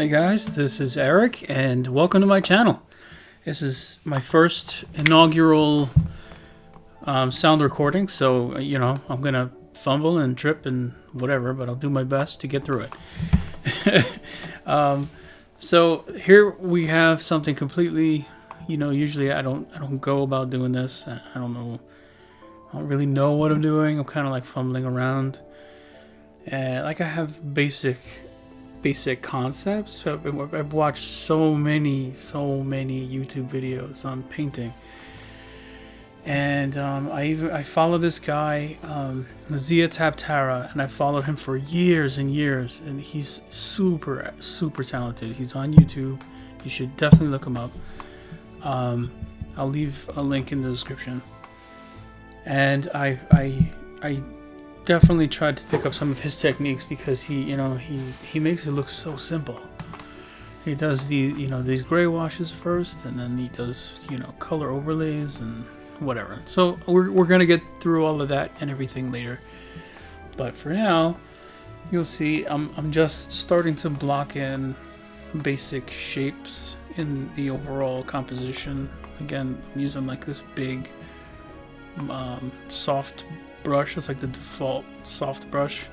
Hey guys, this is Eric and welcome to my channel. This is my first inaugural sound recording, so I'm gonna fumble and trip and whatever, but I'll do my best to get through it. So here we have something completely, usually I don't go about doing this. I don't really know what I'm doing. I'm kind of like fumbling around, and like I have basic concepts. I've watched so many YouTube videos on painting, and I follow this guy, Xia Taptara, and I followed him for years and years, and he's super talented. He's on YouTube. You should definitely look him up. I'll leave a link in the description. And I definitely tried to pick up some of his techniques because he makes it look so simple. He does these gray washes first, and then he does color overlays and whatever. So we're gonna get through all of that and everything later. But for now, you'll see I'm just starting to block in basic shapes in the overall composition. Again, I'm using like this big soft brush. It's like the default soft brush.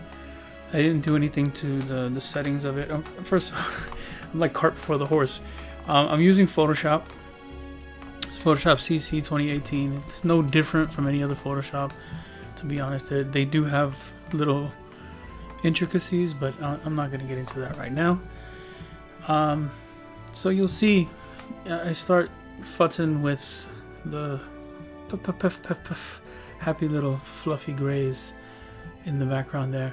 I didn't do anything to the settings of it. First, I'm like cart before the horse. I'm using Photoshop CC 2018. It's no different from any other Photoshop, to be honest. They do have little intricacies, but I'm not going to get into that right now. So you'll see I start futzing with the happy little fluffy grays in the background there,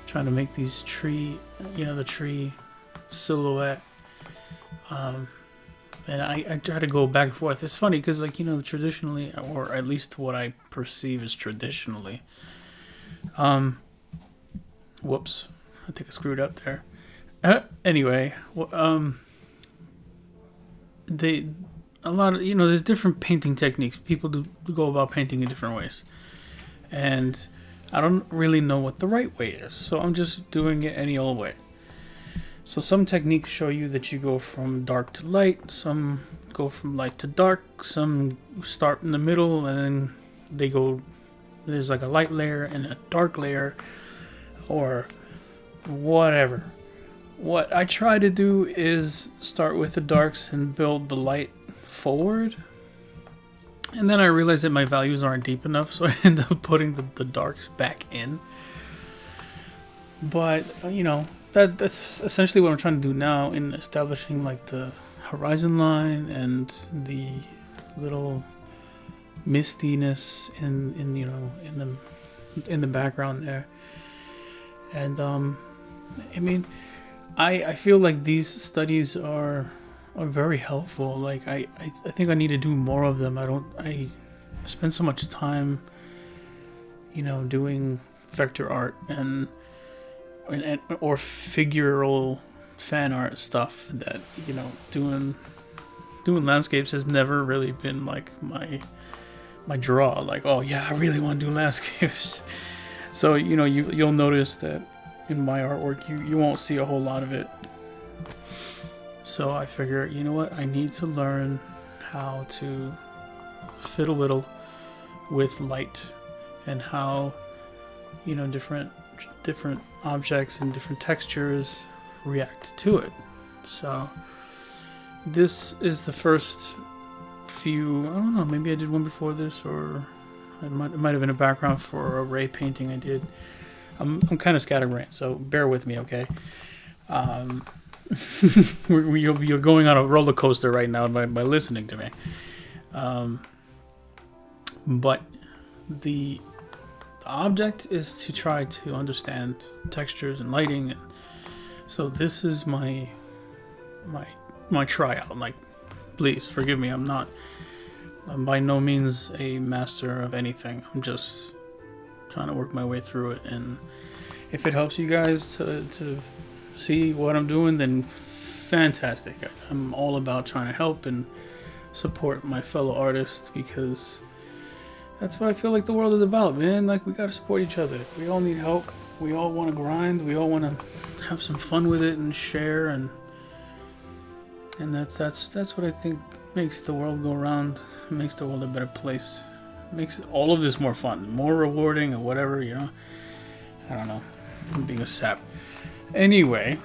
trying to make these tree, the tree silhouette. And I try to go back and forth. It's funny because, traditionally, or at least what I perceive as traditionally, whoops, I think I screwed up there. Anyway, there's different painting techniques. People do go about painting in different ways, and I don't really know what the right way is, so I'm just doing it any old way. So some techniques show you that you go from dark to light, some go from light to dark, some start in the middle, and then there's like a light layer and a dark layer, or whatever. What I try to do is start with the darks and build the light forward, and then I realize that my values aren't deep enough, so I end up putting the darks back in. But that's essentially what I'm trying to do now in establishing like the horizon line and the little mistiness in the background there. And I feel like these studies are very helpful. Like I think I need to do more of them. I spend so much time doing vector art and or figural fan art stuff that doing landscapes has never really been like my draw. Like, oh yeah, I really want to do landscapes. So you'll notice that in my artwork you won't see a whole lot of it. So I figure, I need to learn how to fiddle whittle with light and how different objects and different textures react to it. So this is the first few, I don't know, maybe I did one before this, or it might have been a background for a ray painting I did. I'm kind of scatterbrained, so bear with me, okay? You're going on a roller coaster right now by listening to me. But the object is to try to understand textures and lighting, and so this is my tryout. Like, please forgive me. I'm by no means a master of anything. I'm just trying to work my way through it, and if it helps you guys to see what I'm doing, then fantastic. I'm all about trying to help and support my fellow artists, because that's what I feel like the world is about, man. Like, we gotta support each other. We all need help. We all want to grind. We all want to have some fun with it and share, and And that's what I think makes the world go round. It makes the world a better place. It makes all of this more fun, more rewarding, or whatever. I don't know. I'm being a sap. Anyway,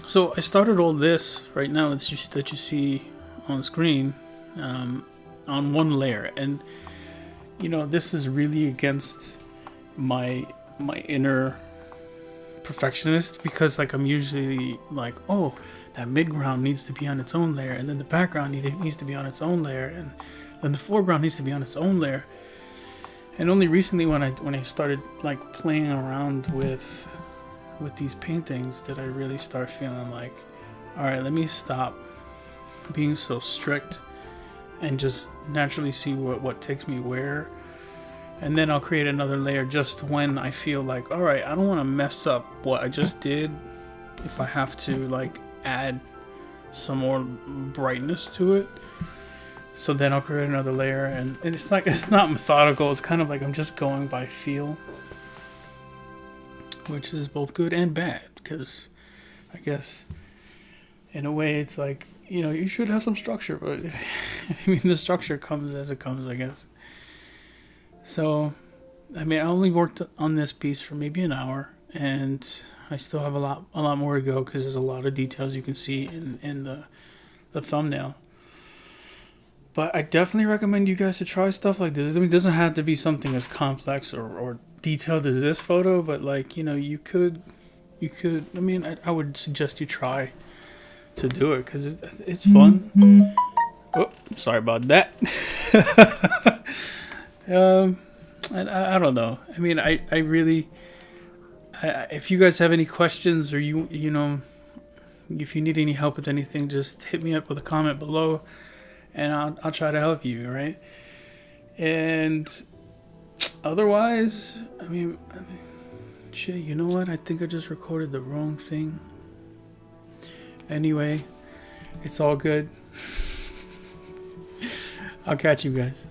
so I started all this right now that you see on the screen on one layer, and this is really against my inner perfectionist, because like I'm usually like, oh, that midground needs to be on its own layer, and then the background needs to be on its own layer, and then the foreground needs to be on its own layer. And only recently when I started like playing around with these paintings did I really start feeling like, all right, let me stop being so strict and just naturally see what takes me where, and then I'll create another layer just when I feel like, all right, I don't want to mess up what I just did. If I have to like add some more brightness to it, so then I'll create another layer, and it's not methodical. It's kind of like I'm just going by feel, which is both good and bad, because I guess in a way it's like, you should have some structure, but I mean, the structure comes as it comes, I guess. So, I mean, I only worked on this piece for maybe an hour, and I still have a lot more to go, because there's a lot of details you can see in the thumbnail. But I definitely recommend you guys to try stuff like this. I mean, it doesn't have to be something as complex or detailed as this photo, but like, you could, I mean, I would suggest you try to do it, because it's fun. Oh, sorry about that. I don't know. I mean, I really, if you guys have any questions, or if you need any help with anything, just hit me up with a comment below, and I'll try to help you, right? And otherwise, I mean, shit, you know what? I think I just recorded the wrong thing. Anyway, it's all good. I'll catch you guys.